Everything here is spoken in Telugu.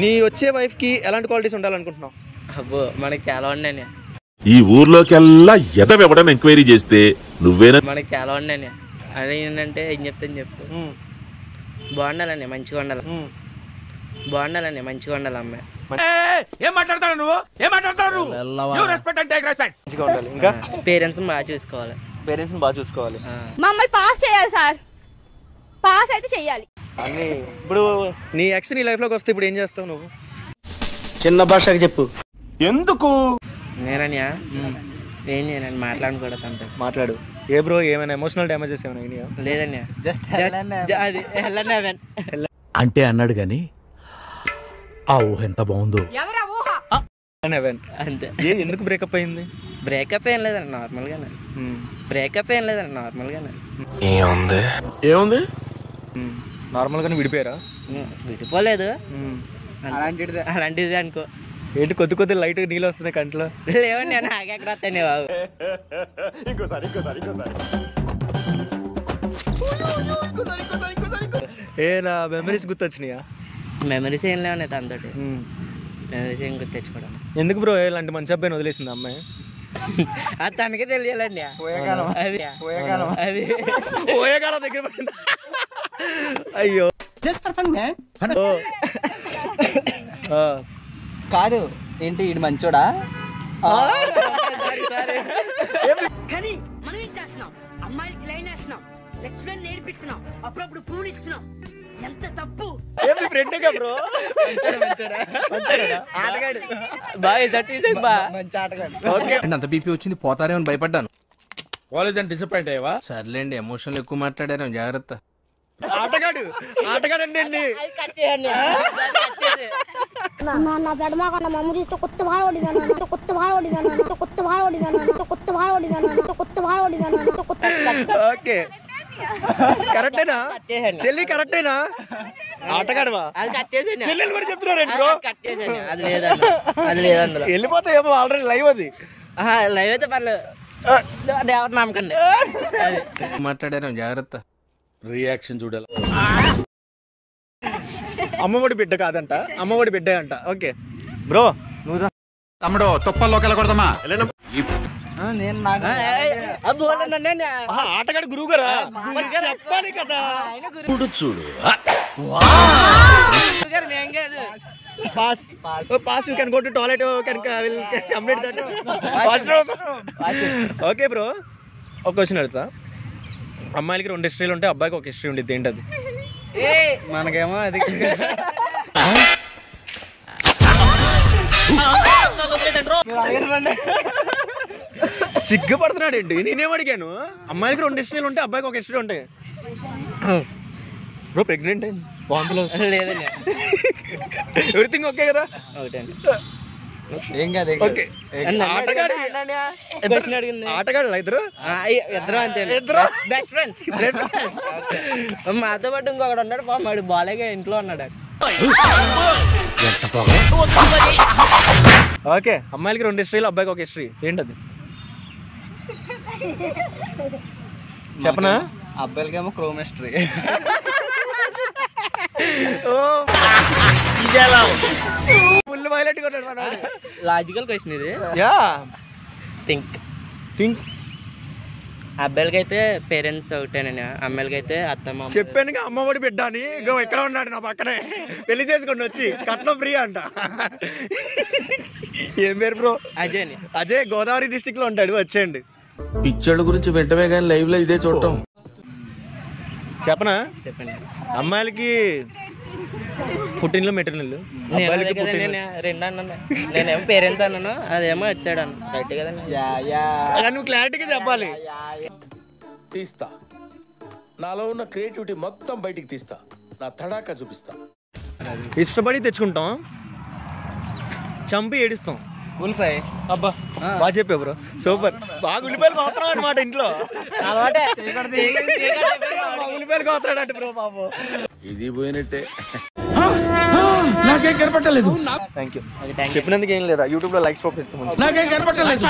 నీ వచ్చే వైఫ్ కి ఎలాంటి క్వాలిటీస్ ఉండాలనుకుంటున్నావు? అబ్బో మనకి చాలా ఉన్నాయి. ఈ ఊర్లోకెల్లా ఎదవెవడని ఎంక్వైరీ చేస్తే నువ్వేనా? మనకి చాలా ఉన్నాయి. అది ఏంటంటే ఏం చెప్తాను చెప్పు. బాగుండాలండి, మంచిగా ఉండాలి. బాగుండాలండి, మంచిగా ఉండాలి అమ్మాయి. ఏం మాట్లాడతాడు నువ్వు? ఏం మాట్లాడతాడు? ఇంకా పేరెంట్స్ బాగా చూసుకోవాలి. పేరెంట్స్ బాగా చూసుకోవాలి. మమ్మల్ని పాస్ చేయాలి సార్, పాస్ అయితే చెయ్యాలి అన్ని. ఇప్పుడు నీ ఎక్స్ నీ లైఫ్ లోకి వస్తే ఇప్పుడు ఏం చేస్తావు నువ్వు? చిన్న భాషకి చెప్పు. ఎందుకు? నేనయ్యా ఏం చేయనండి, మాట్లాడకూడదు అంతే. మాట్లాడు. ఏ బ్రో, ఏమైనా ఎమోషనల్ డ్యామేజెస్ ఏమైనా అయినాయా? లేదన్నయ్య, జస్ట్ అది అంటే అన్నాడు గాని ఆ ఊహ ఎంత బాగుందో. అంతే. ఎందుకు బ్రేకప్ అయింది? బ్రేకప్ ఏం లేదండి, నార్మల్ గానే. బ్రేకప్ ఏం లేదండి, నార్మల్ గానే. ఏముంది నార్మల్ గానే విడిపోయారా? విడిపోలేదు, అలాంటిది అనుకో. ఏంటి కొద్ది కొద్ది లైట్ నీళ్ళు వస్తుంది కంట్లో? లేవండి, నేను ఆగెక్కడ వస్తాను బాబు. ఏ నా మెమరీస్ గుర్తొచ్చినాయా? మెమరీస్ ఏం లేవన్నాయి తనతోటి. మెమరీస్ ఏం గుర్తు తెచ్చుకోవడం. ఎందుకు బ్రో ఇలాంటి మంచి అబ్బాయిని వదిలేసింది అమ్మాయి? అది తనకే తెలియాలండి. అది పోయేకాలం దగ్గర పడింది. అయ్యో కాదు ఏంటి ఇది మంచోడా? కానీ మనం ఏం చేస్తున్నాం? అమ్మాయిలకి లైన్ వేస్తున్నాం, లెక్చరర్ నేర్పిస్తున్నాం, అప్పుడప్పుడు ఫోన్ ఇస్తున్నాం. ఎంత తప్పు! ఫ్రెండ్గా బ్రో, ఆటగాడు బాగా తీసేది బా, మంచి ఆటగాడు. అంత బీపీ వచ్చింది పోతారేమో భయపడ్డాను. కాలేజ్ డిసప్పాయింట్ అయ్యావా? సర్లేండి, ఎమోషనల్ ఎక్కువ మాట్లాడారు, జాగ్రత్త. ఆటగాడు అండి. నా పెడమాకన్నా మమ్మ చూస్తే కొత్త బాగా ఓడిదానా, కొత్త బాగా ఓడిదానా, కొత్త బాగా ఓడిదానా, కొత్త బాగా ఓడిదానా, కొత్త బాగా ఓడిదానా. ఓకే, కరెక్టేనా చెల్లి? కరెక్టేనా? ఆటగాడవా? అది కట్ చేసేయండి. చెల్లెలు కూడా చెప్తున్నారు కట్ చేసేయండి. అది లేదన్న, అది లేదన్న. వెళ్ళిపోతే ఏమో ఆల్రెడీ లైవ్ అది. లైవ్ అయితే పర్లేదు, ఎవరు నమ్మకండి. మాట్లాడారు, జాగ్రత్త. రియాక్షన్ చూడాలి. అమ్మఒడి బిడ్డ కాదంట, అమ్మఒడి బిడ్డ అంట. ఓకే బ్రో, నువ్వు తమ్ముడు తుప్పల్లోకి వెళ్ళకూడదమ్మా. నేను నాకు ఆటగాడు గురువు గారా చెప్పాలి కదా. చూడు pass you can go to toilet, can complete that washroom. Okay bro, ఒక క్వశ్చన్ అడుగుతా. అమ్మాయిలకి 2 హిస్టరీలు ఉంటాయి, అబ్బాయికి ఒక హిస్టరీ ఉండిద్ది. ఏంటది? మనకేమో అది సిగ్గుపడుతున్నాడు ఏంటి? నేనేం అడిగాను? అమ్మాయిలకి 2 హిస్టరీలు ఉంటాయి, అబ్బాయికి ఒక హిస్టరీ ఉంటాయి. బ్రో ప్రెగ్నెంట్ అయింది, బాగుంది లేదండి, ఎవ్రీథింగ్ ఓకే కదా? ఒకటండి. ఏం కాదు. ఓకే, ఆటగాడు ఇద్దరు ఇద్దరు అంతే, ఇద్దరు బెస్ట్ ఫ్రెండ్స్. మాతో పాటు ఇంకొకడు ఉన్నాడు, వాడు బాలేగా ఇంట్లో ఉన్నాడు. ఓకే, అమ్మాయిలకి 2 హిస్టరీలు, అబ్బాయికి ఒక హిస్టరీ. ఏంటది చెప్పనా? అబ్బాయిలకేమో క్రోమిస్ట్రీ. ఫుల్ వైలెట్ కొట్టాడు. లాజికల్ క్వశ్చన్ ఇది. Yeah, think. అబ్బాయిలకి అయితే పేరెంట్స్ ఒకటేనండి, అమ్మాయిలకి అయితే అత్తమ్మ. చెప్పానుగా అమ్మఒడి బిడ్డ అని. ఇగో ఎక్కడ ఉన్నాడు నా పక్కనే, పెళ్లి చేసుకోండి వచ్చి, కట్నం ఫ్రీ అంట. ఏం పేరు బ్రో? అజయ్ అని. అజయ్ గోదావరి డిస్ట్రిక్ట్ లో ఉంటాడు, వచ్చేయండి. పిచ్చోళ్ళ గురించి వెంటనే కానీ లైవ్ లో ఇదే చూడటం. చెప్పనా? చెప్పండి. అమ్మాయిలకి పుట్టినలు మెట్టినలు, రెండు అన్నాను. నేనేమో పేరెంట్స్ అన్నాను, అదేమో వచ్చాడు అన్న. రైట్ కదండి. నువ్వు క్లారిటీగా చెప్పాలి. తీస్తా, నాలో ఉన్న క్రియేటివిటీ మొత్తం బయటికి తీస్తా, నా తడాకా చూపిస్తా. ఇష్టపడి తెచ్చుకుంటాం, చంపి ఏడుస్తాం. ఉల్లిపాయ. అబ్బా బాగా చెప్పావు బ్రో, సూపర్. బాగా ఉల్లిపాయలు కోస్తున్నాడు అనమాట ఇంట్లో. ఉల్లిపాయలు కోస్తున్నాడు బ్రో పాపం. ఇది పోయినట్టే. నాకేం కనపట్టలేదు. థ్యాంక్ యూ చెప్పినందుకు. ఏం లేదా, యూట్యూబ్ లో లైక్స్ పంపిస్తాం. నాకేం కనపట్టలేదు.